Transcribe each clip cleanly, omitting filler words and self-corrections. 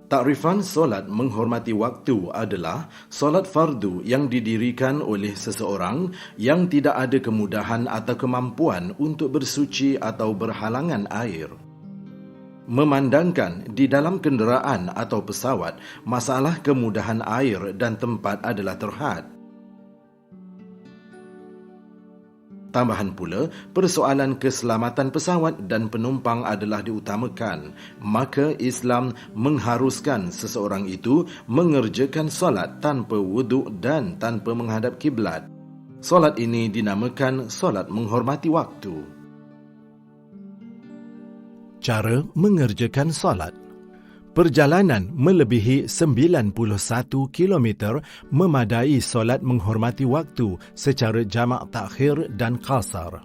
Takrifan solat menghormati waktu adalah solat fardu yang didirikan oleh seseorang yang tidak ada kemudahan atau kemampuan untuk bersuci atau berhalangan air. Memandangkan di dalam kenderaan atau pesawat, masalah kemudahan air dan tempat adalah terhad. Tambahan pula, persoalan keselamatan pesawat dan penumpang adalah diutamakan. Maka Islam mengharuskan seseorang itu mengerjakan solat tanpa wuduk dan tanpa menghadap kiblat. Solat ini dinamakan solat menghormati waktu. Cara mengerjakan solat. Perjalanan melebihi 91 km memadai solat menghormati waktu secara jamak takhir dan qasar.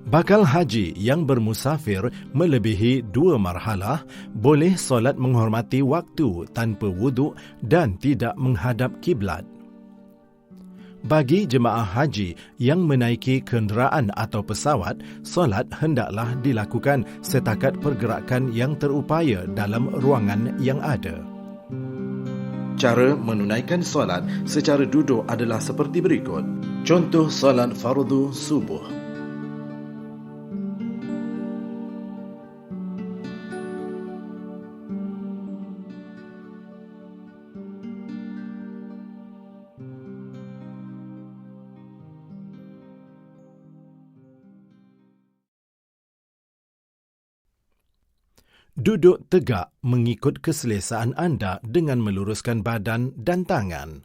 Bakal haji yang bermusafir melebihi 2 marhalah boleh solat menghormati waktu tanpa wuduk dan tidak menghadap kiblat. Bagi jemaah haji yang menaiki kenderaan atau pesawat, solat hendaklah dilakukan setakat pergerakan yang terupaya dalam ruangan yang ada. Cara menunaikan solat secara duduk adalah seperti berikut. Contoh solat fardu subuh. Duduk tegak mengikut keselesaan anda dengan meluruskan badan dan tangan.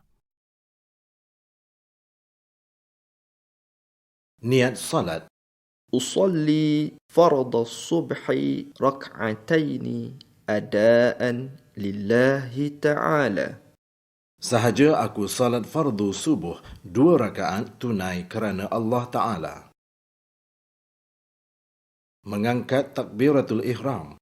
Niat salat. أصلي فرض الصبح ركعتين أداء لله تعالى. Sahaja aku salat fardu subuh 2 rakaat tunai kerana Allah Ta'ala. Mengangkat takbiratul ihram.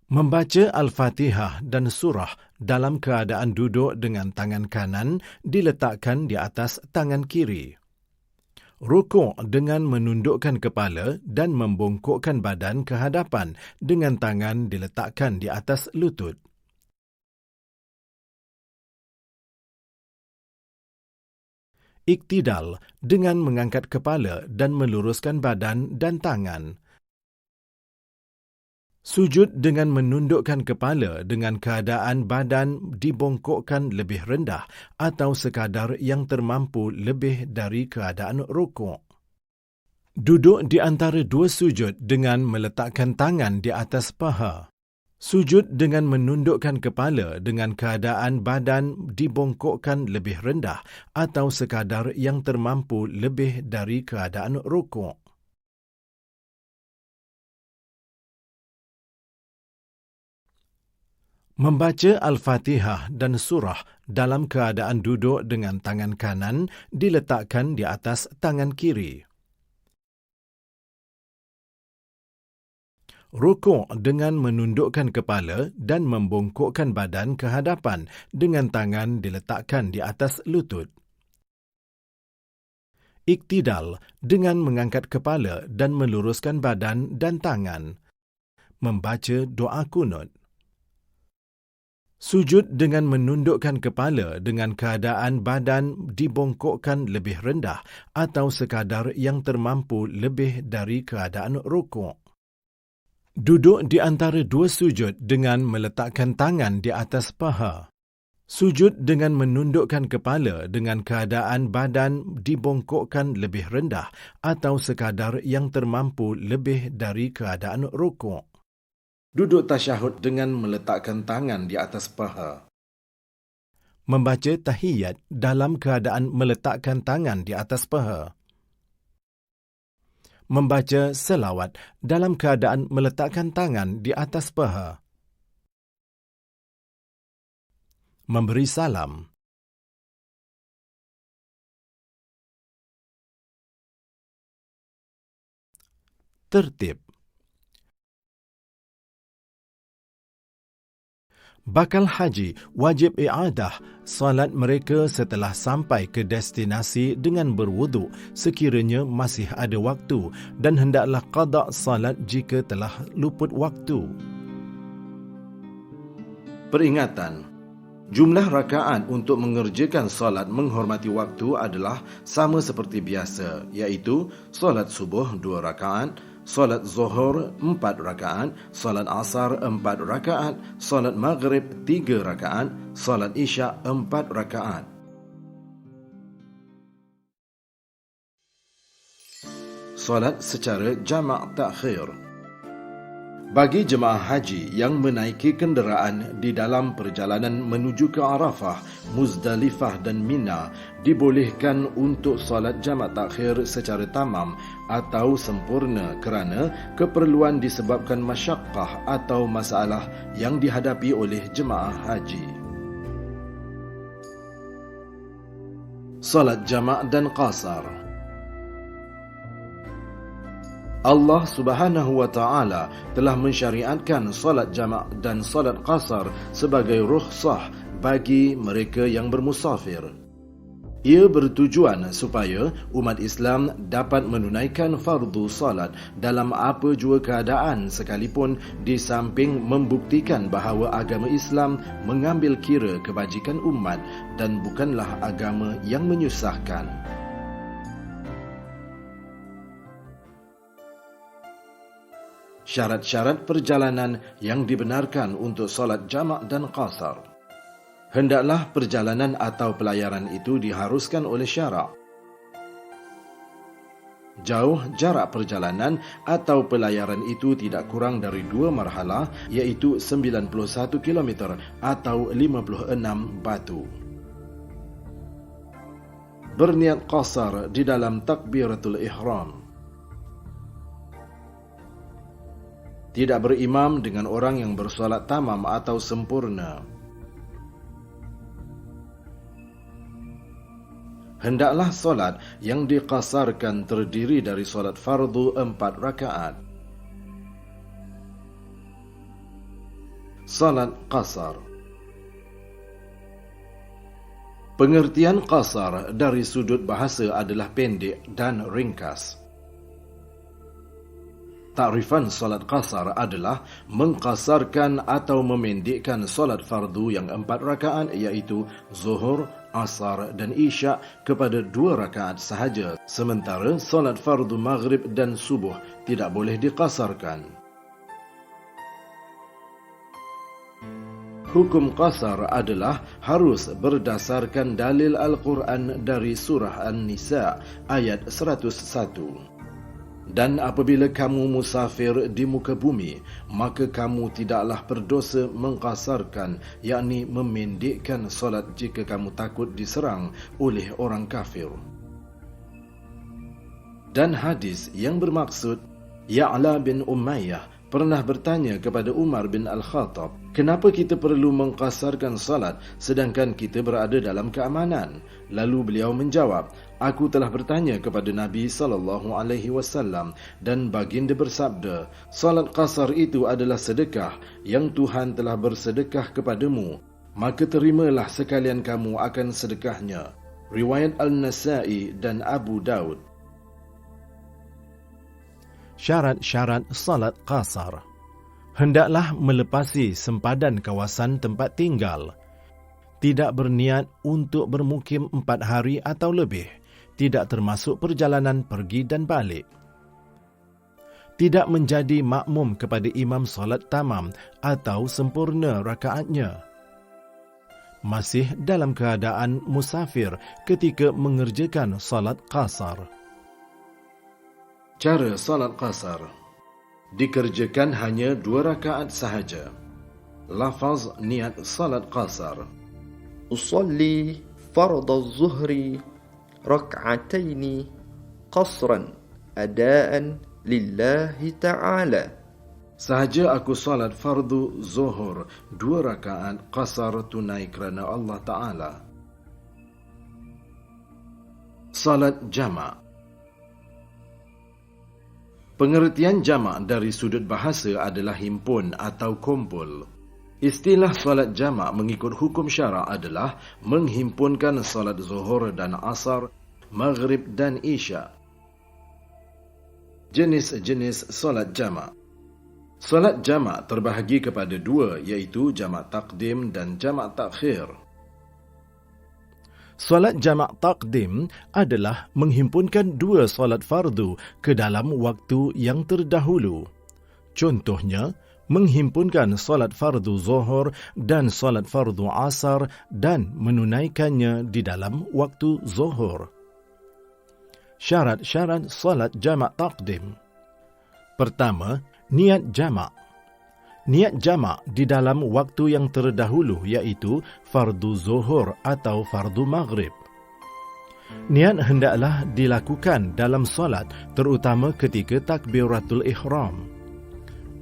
Membaca Al-Fatihah dan surah dalam keadaan duduk dengan tangan kanan diletakkan di atas tangan kiri. Rukuk dengan menundukkan kepala dan membongkokkan badan ke hadapan dengan tangan diletakkan di atas lutut. Iktidal dengan mengangkat kepala dan meluruskan badan dan tangan. Sujud dengan menundukkan kepala dengan keadaan badan dibongkokkan lebih rendah atau sekadar yang termampu lebih dari keadaan rukuk. Duduk di antara 2 sujud dengan meletakkan tangan di atas paha. Sujud dengan menundukkan kepala dengan keadaan badan dibongkokkan lebih rendah atau sekadar yang termampu lebih dari keadaan rukuk. Membaca Al-Fatihah dan surah dalam keadaan duduk dengan tangan kanan diletakkan di atas tangan kiri. Rukuk dengan menundukkan kepala dan membongkokkan badan ke hadapan dengan tangan diletakkan di atas lutut. Iktidal dengan mengangkat kepala dan meluruskan badan dan tangan. Membaca doa kunut. Sujud dengan menundukkan kepala dengan keadaan badan dibongkokkan lebih rendah atau sekadar yang termampu lebih dari keadaan rukuk. Duduk di antara 2 sujud dengan meletakkan tangan di atas paha. Sujud dengan menundukkan kepala dengan keadaan badan dibongkokkan lebih rendah atau sekadar yang termampu lebih dari keadaan rukuk. Duduk tasyahud dengan meletakkan tangan di atas paha. Membaca tahiyat dalam keadaan meletakkan tangan di atas paha. Membaca selawat dalam keadaan meletakkan tangan di atas paha. Memberi salam. Tertib. Bakal haji wajib i'adah salat mereka setelah sampai ke destinasi dengan berwuduk sekiranya masih ada waktu dan hendaklah qada salat jika telah luput waktu. Peringatan: jumlah rakaat untuk mengerjakan solat menghormati waktu adalah sama seperti biasa, iaitu solat subuh 2 rakaat, solat zuhur 4 rakaat, solat asar 4 rakaat, solat maghrib 3 rakaat, solat isyak 4 rakaat. Solat secara jamak takhir. Bagi jemaah haji yang menaiki kenderaan di dalam perjalanan menuju ke Arafah, Muzdalifah dan Mina, dibolehkan untuk solat jamak takhir secara tamam atau sempurna kerana keperluan disebabkan masyaqqah atau masalah yang dihadapi oleh jemaah haji. Solat jamak dan qasar. Allah Subhanahu wa Ta'ala telah mensyariatkan solat jamak dan solat qasar sebagai rukhsah bagi mereka yang bermusafir. Ia bertujuan supaya umat Islam dapat menunaikan fardu solat dalam apa jua keadaan sekalipun, di samping membuktikan bahawa agama Islam mengambil kira kebajikan umat dan bukanlah agama yang menyusahkan. Syarat-syarat perjalanan yang dibenarkan untuk solat jamak dan qasar. Hendaklah perjalanan atau pelayaran itu diharuskan oleh syarak. Jauh jarak perjalanan atau pelayaran itu tidak kurang dari 2 marhalah, iaitu 91 km atau 56 batu. Berniat qasar di dalam takbiratul ihram. Tidak berimam dengan orang yang bersolat tamam atau sempurna. Hendaklah solat yang diqasarkan terdiri dari solat fardu 4 rakaat. Solat qasar. Pengertian qasar dari sudut bahasa adalah pendek dan ringkas. Takrifan solat qasar adalah mengqasarkan atau memendekkan solat fardu yang 4 rakaat, iaitu zuhur, asar dan isyak kepada 2 rakaat sahaja, sementara solat fardu maghrib dan subuh tidak boleh diqasarkan. Hukum qasar adalah harus berdasarkan dalil Al-Quran dari surah An-Nisa ayat 101. Dan apabila kamu musafir di muka bumi, maka kamu tidaklah berdosa mengqasarkan, yakni memendekkan solat jika kamu takut diserang oleh orang kafir. Dan hadis yang bermaksud, Ya'la bin Umayyah pernah bertanya kepada Umar bin Al-Khattab, kenapa kita perlu mengqasarkan salat sedangkan kita berada dalam keamanan? Lalu beliau menjawab, aku telah bertanya kepada Nabi SAW dan baginda bersabda, salat qasar itu adalah sedekah yang Tuhan telah bersedekah kepadamu, maka terimalah sekalian kamu akan sedekahnya. Riwayat Al-Nasai dan Abu Daud. Syarat-syarat salat qasar. Hendaklah melepasi sempadan kawasan tempat tinggal. Tidak berniat untuk bermukim 4 hari atau lebih. Tidak termasuk perjalanan pergi dan balik. Tidak menjadi makmum kepada imam solat tamam atau sempurna rakaatnya. Masih dalam keadaan musafir ketika mengerjakan solat qasar. Cara salat qasar. Dikerjakan hanya 2 rakaat sahaja. Lafaz niat salat qasar. Usalli fard az-zuhri rak'ataini qasran adaan lillahi ta'ala. Sahaja aku salat fardu zuhur 2 rakaat qasar tunai kerana Allah Ta'ala. Salat jamak. Pengertian jamak dari sudut bahasa adalah himpun atau kumpul. Istilah solat jamak mengikut hukum syarak adalah menghimpunkan solat zuhur dan asar, maghrib dan isya. Jenis-jenis solat jamak. Solat jamak terbahagi kepada dua, iaitu jamak takdim dan jamak takhir. Solat jamak takdim adalah menghimpunkan dua solat fardu ke dalam waktu yang terdahulu. Contohnya, menghimpunkan solat fardu zuhur dan solat fardu asar dan menunaikannya di dalam waktu zuhur. Syarat-syarat solat jamak takdim. Pertama, niat jamak. Niat jamak di dalam waktu yang terdahulu iaitu fardu zuhur atau fardu maghrib. Niat hendaklah dilakukan dalam solat terutama ketika takbiratul ihram.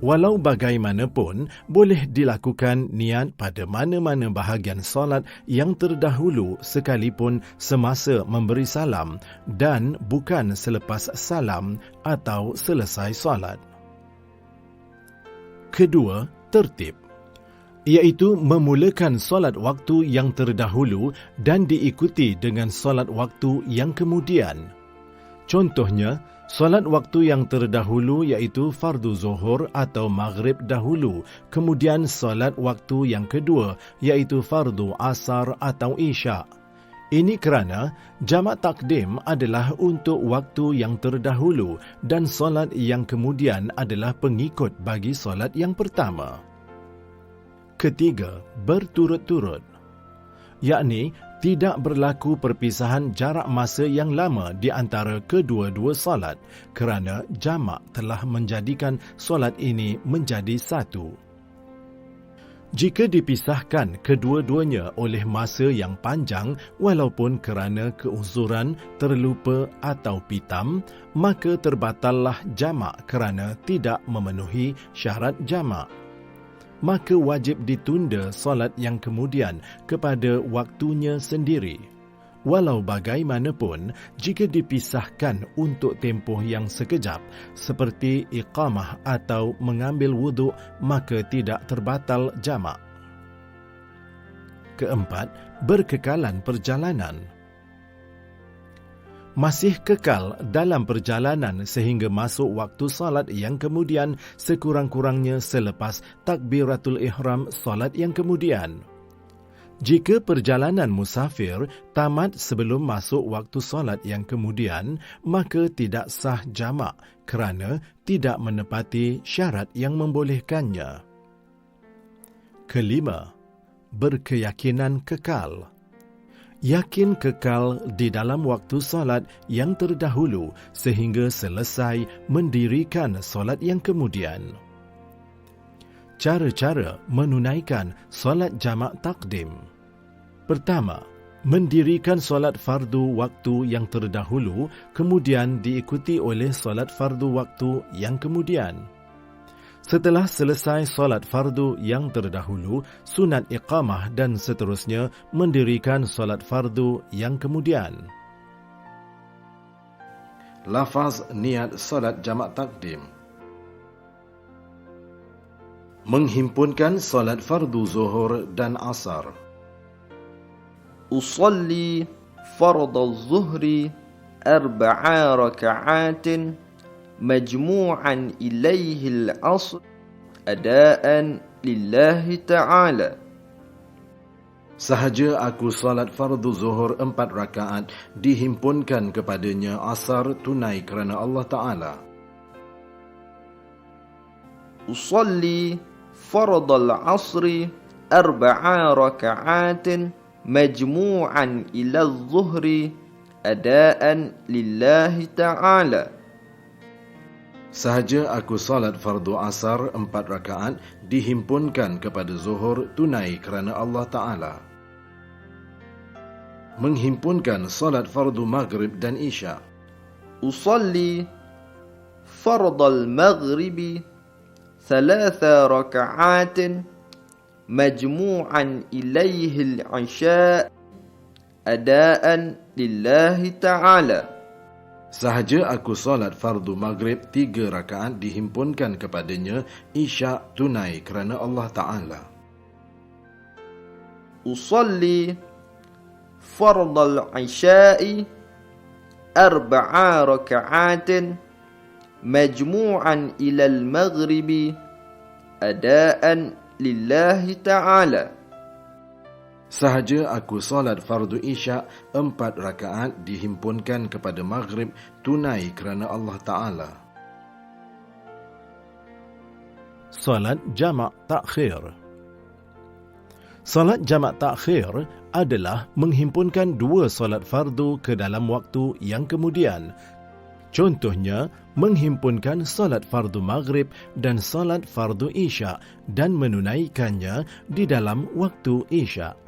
Walau bagaimanapun, boleh dilakukan niat pada mana-mana bahagian solat yang terdahulu sekalipun semasa memberi salam dan bukan selepas salam atau selesai solat. Kedua, tertib, iaitu memulakan solat waktu yang terdahulu dan diikuti dengan solat waktu yang kemudian. Contohnya, solat waktu yang terdahulu iaitu fardu zuhur atau maghrib dahulu, kemudian solat waktu yang kedua iaitu fardu asar atau isya. Ini kerana jamak takdim adalah untuk waktu yang terdahulu dan solat yang kemudian adalah pengikut bagi solat yang pertama. Ketiga, berturut-turut, yakni tidak berlaku perpisahan jarak masa yang lama di antara kedua-dua solat kerana jamak telah menjadikan solat ini menjadi satu. Jika dipisahkan kedua-duanya oleh masa yang panjang walaupun kerana keuzuran, terlupa atau pitam, maka terbatallah jamak kerana tidak memenuhi syarat jamak. Maka wajib ditunda solat yang kemudian kepada waktunya sendiri. Walau bagaimanapun, jika dipisahkan untuk tempoh yang sekejap, seperti iqamah atau mengambil wuduk, maka tidak terbatal jamak. Keempat, berkekalan perjalanan. Masih kekal dalam perjalanan sehingga masuk waktu salat yang kemudian sekurang-kurangnya selepas takbiratul ihram salat yang kemudian. Jika perjalanan musafir tamat sebelum masuk waktu salat yang kemudian, maka tidak sah jamak kerana tidak menepati syarat yang membolehkannya. Kelima, berkeyakinan kekal. Yakin kekal di dalam waktu salat yang terdahulu sehingga selesai mendirikan salat yang kemudian. Cara-cara menunaikan salat jamak takdim. Pertama, mendirikan solat fardu waktu yang terdahulu kemudian diikuti oleh solat fardu waktu yang kemudian. Setelah selesai solat fardu yang terdahulu, sunat iqamah dan seterusnya mendirikan solat fardu yang kemudian. Lafaz niat solat jamak takdim. Menghimpunkan solat fardu zuhur dan asar. أصلي فرض الظهر 4 ركعات مجموعا إليه العصر أداء لله تعالى. Sahaja aku salat fardu zuhur 4 rakaat dihimpunkan kepadanya asar tunai kerana Allah Ta'ala. أصلي فرض العصر 4 ركعات مجموعا إلى الظهر أداء لله تعالى. Sahaja aku salat fardu asar 4 rakaat dihimpunkan kepada zuhur tunai kerana Allah Ta'ala. Menghimpunkan salat fardu maghrib dan isya. أصلي فرض المغرب 3 ركعات مجموعا إليه العشاء أداء لله تعالى. Sahaja aku salat fardu maghrib 3 rakaat dihimpunkan kepadanya isya tunai kerana Allah Ta'ala. usalli fardal isya'i 4 raka'atin majmu'an ilal maghribi adaan lillahi ta'ala. Sahaja aku solat fardu isyak 4 rakaat dihimpunkan kepada maghrib tunai kerana Allah Ta'ala. Solat jamak takhir. Solat jamak takhir adalah menghimpunkan 2 solat fardu ke dalam waktu yang kemudian. Contohnya, menghimpunkan solat fardu maghrib dan solat fardu isyak dan menunaikannya di dalam waktu isyak.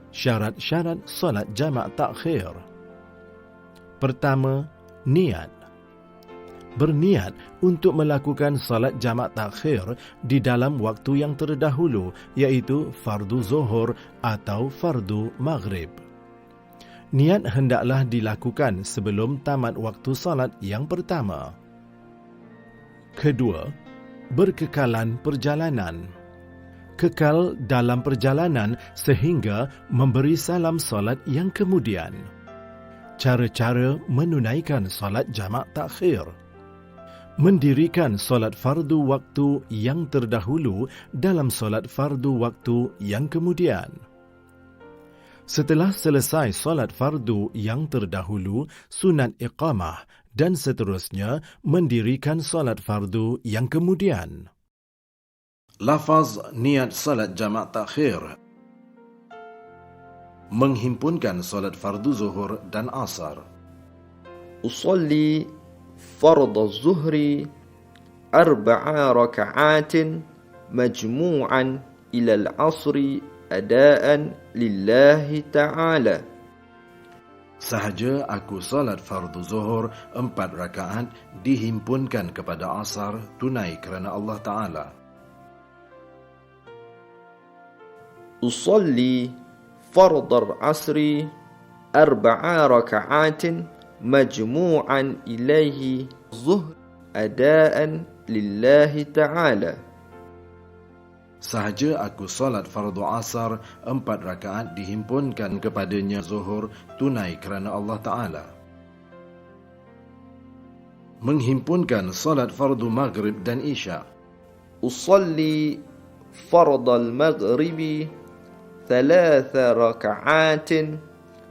Syarat-syarat solat jamak takhir. Pertama, niat. Berniat untuk melakukan solat jamak takhir di dalam waktu yang terdahulu, iaitu fardu zuhur atau fardu maghrib. Niat hendaklah dilakukan sebelum tamat waktu solat yang pertama. Kedua, berkekalan perjalanan. Kekal dalam perjalanan sehingga memberi salam solat yang kemudian. Cara-cara menunaikan solat jamak takhir. Mendirikan solat fardu waktu yang terdahulu dalam solat fardu waktu yang kemudian. Setelah selesai solat fardu yang terdahulu, sunat iqamah dan seterusnya mendirikan solat fardu yang kemudian. Lafaz niat solat jamak takhir. Menghimpunkan solat fardu zuhur dan asar. Usalli fardhu zuhri 4 raka'atin majmu'an ila al-'asri adaan lillahi ta'ala. Sahaja aku solat fardu zuhur 4 rakaat dihimpunkan kepada asar tunai kerana Allah Ta'ala. Usalli fardal asri 4 raka'atin majmu'an ilaihi zuhr adaan lillahi ta'ala. Sahaja aku solat fardu asar 4 rakaat dihimpunkan kepadanya zuhur tunai kerana Allah Ta'ala. Menghimpunkan solat fardu maghrib dan isyak. Usalli fardal maghribi 3 raka'atin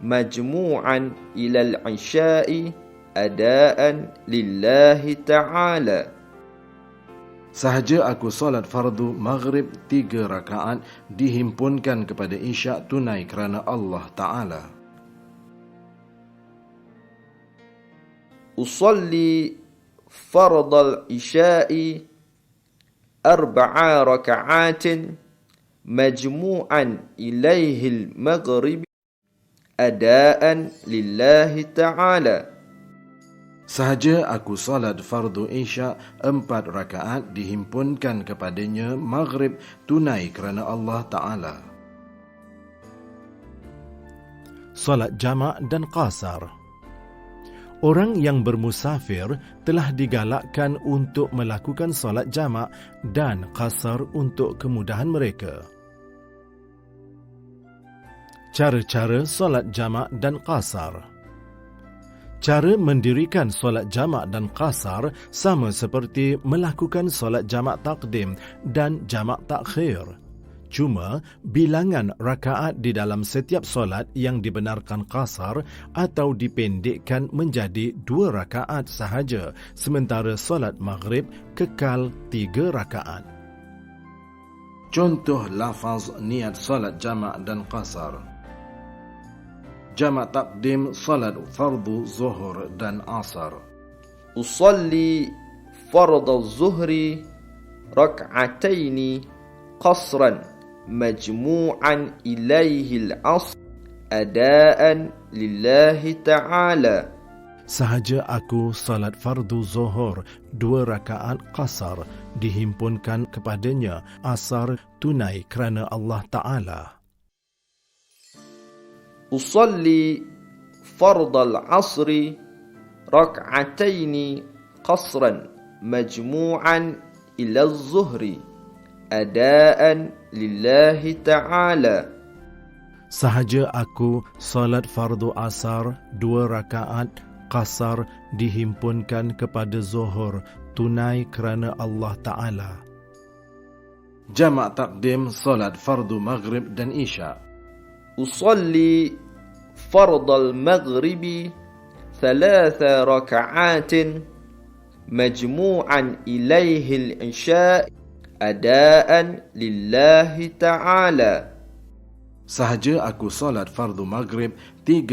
majmu'an ilal isya'i adaan lillahi ta'ala. Sahaja aku solat fardu maghrib 3 rakaat dihimpunkan kepada isyak tunai kerana Allah Ta'ala. Usalli fardal isya'i 4 raka'atin majmu'an ilaihil maghrib adaan lillahi ta'ala. Sahaja aku salat fardu isyak 4 rakaat dihimpunkan kepadanya maghrib tunai kerana Allah Ta'ala. Salat jamak dan qasar. Orang yang bermusafir telah digalakkan untuk melakukan salat jamak dan qasar untuk kemudahan mereka. Cara-cara solat jamak dan qasar. Cara mendirikan solat jamak dan qasar sama seperti melakukan solat jamak takdim dan jamak takhir. Cuma bilangan rakaat di dalam setiap solat yang dibenarkan qasar atau dipendekkan menjadi 2 rakaat sahaja, sementara solat maghrib kekal 3 rakaat. Contoh lafaz niat solat jamak dan qasar. Jamak takdim salat fardu zuhur dan asar. Usalli fardal zuhri rak'ataini qasran majmu'an ilaihi al-'asr adaan lillahi ta'ala. Sahaja aku salat fardu zuhur 2 rakaat qasar dihimpunkan kepadanya asar tunai kerana Allah Ta'ala. Usalli fardal asri rak'ataini qasran majmu'an ila az-zuhri أداء لله تعالى. Sahaja aku salat fardu asar 2 rakaat qasar dihimpunkan kepada zuhur tunai kerana Allah Ta'ala. Jamak takdim salat fardu maghrib dan isya. أصلي فرض المغرب 3 ركعات مجموعا إليه العشاء أداء لله تعالى. Sahaja aku salat fardu maghrib 3